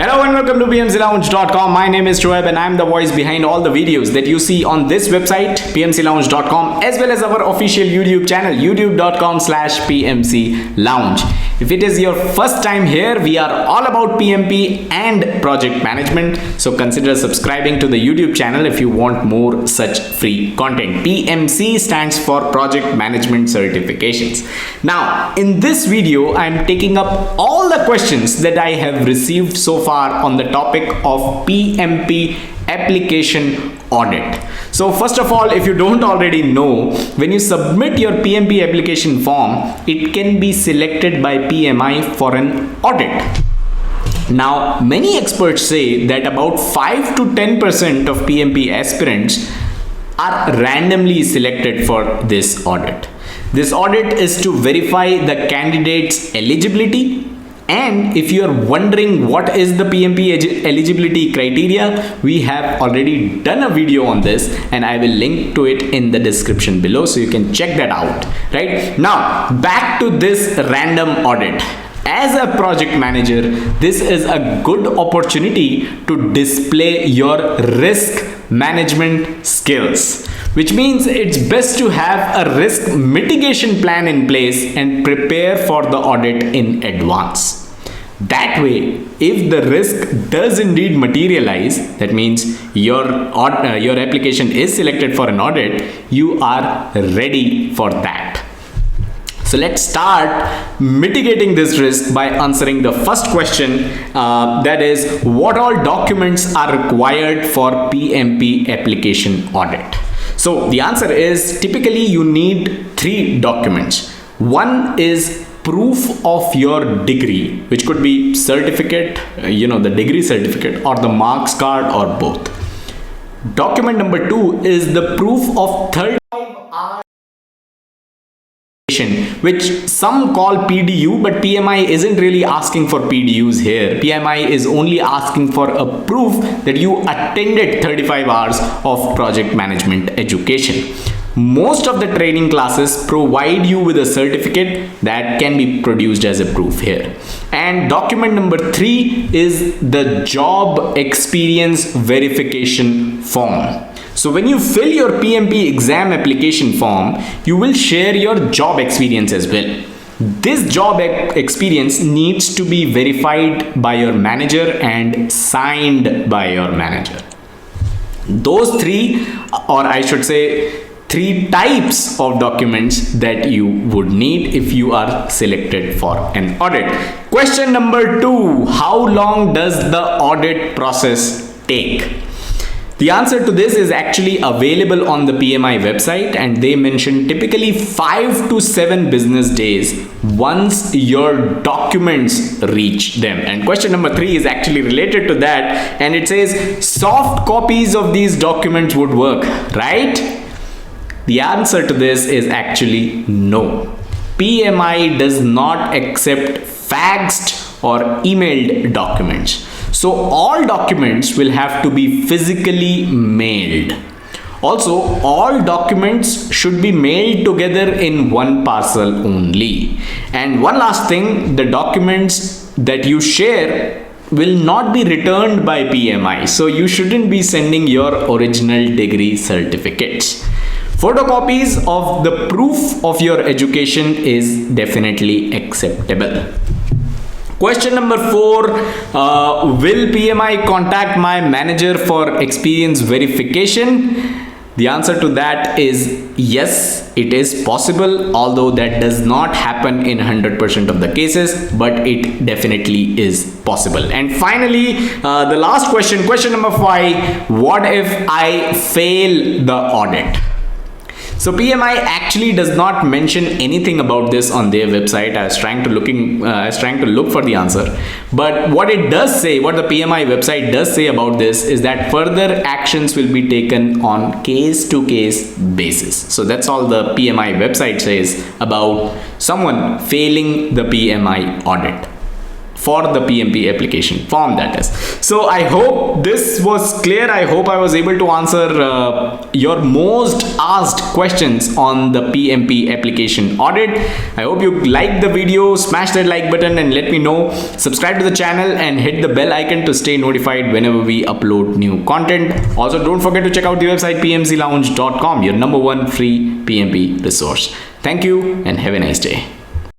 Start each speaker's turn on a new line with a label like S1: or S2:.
S1: Hello and welcome to PMCLounge.com. My name is Shoaib and I'm the voice behind all the videos that you see on this website, PMCLounge.com, as well as our official YouTube channel, youtube.com/PMCLounge. If it is your first time here, we are all about PMP and project management. So consider subscribing to the YouTube channel if you want more such free content. PMC stands for Project Management Certifications. Now, in this video, I'm taking up all the questions that I have received so far on the topic of PMP Application Audit. So first of all, if you don't already know, when you submit your PMP application form, it can be selected by PMI for an audit. Now, many experts say that about 5 to 10% of PMP aspirants are randomly selected for this audit. This audit is to verify the candidate's eligibility. And if you are wondering what is the PMP eligibility criteria, we have already done a video on this and I will link to it in the description below so you can check that out. Right now, back to this random audit. As a project manager, this is a good opportunity to display your risk management skills, which means it's best to have a risk mitigation plan in place and prepare for the audit in advance. That way, if the risk does indeed materialize, that means your application is selected for an audit, you are ready for that. So let's start mitigating this risk by answering the first question, that is, what all documents are required for PMP application audit? So the answer is typically you need 3 documents. One is proof of your degree, which could be certificate, the degree certificate, or the marks card, or both. Document number 2 is the proof of 35 hours, which some call PDU, but PMI isn't really asking for PDUs here. PMI is only asking for a proof that you attended 35 hours of project management education. Most of the training classes provide you with a certificate that can be produced as a proof here. And document number 3 is the job experience verification form. So when you fill your PMP exam application form, you will share your job experience as well. This job experience needs to be verified by your manager and signed by your manager. Those 3, or I should say 3 types of documents that you would need if you are selected for an audit. Question number 2, how long does the audit process take? The answer to this is actually available on the PMI website, and they mention typically 5 to 7 business days once your documents reach them. And question number 3 is actually related to that, and it says soft copies of these documents would work, right? The answer to this is actually no. PMI does not accept faxed or emailed documents. So all documents will have to be physically mailed. Also, all documents should be mailed together in one parcel only. And one last thing, the documents that you share will not be returned by PMI. So you shouldn't be sending your original degree certificates. Photocopies of the proof of your education is definitely acceptable. Question number 4, will PMI contact my manager for experience verification? The answer to that is yes, it is possible, although that does not happen in 100% of the cases, but it definitely is possible. And finally, the last question, question number 5, what if I fail the audit? So PMI actually does not mention anything about this on their website. I was trying to look for the answer. But what it does say, what the PMI website does say about this is that further actions will be taken on case-to-case basis. So that's all the PMI website says about someone failing the PMI audit. for the PMP application form, that is. So I hope this was clear. I hope I was able to answer your most asked questions on the PMP application audit. I hope you liked the video. Smash that like button and let me know. Subscribe to the channel and hit the bell icon to stay notified whenever we upload new content. Also, don't forget to check out the website pmclounge.com, your #1 free PMP resource. Thank you and have a nice day.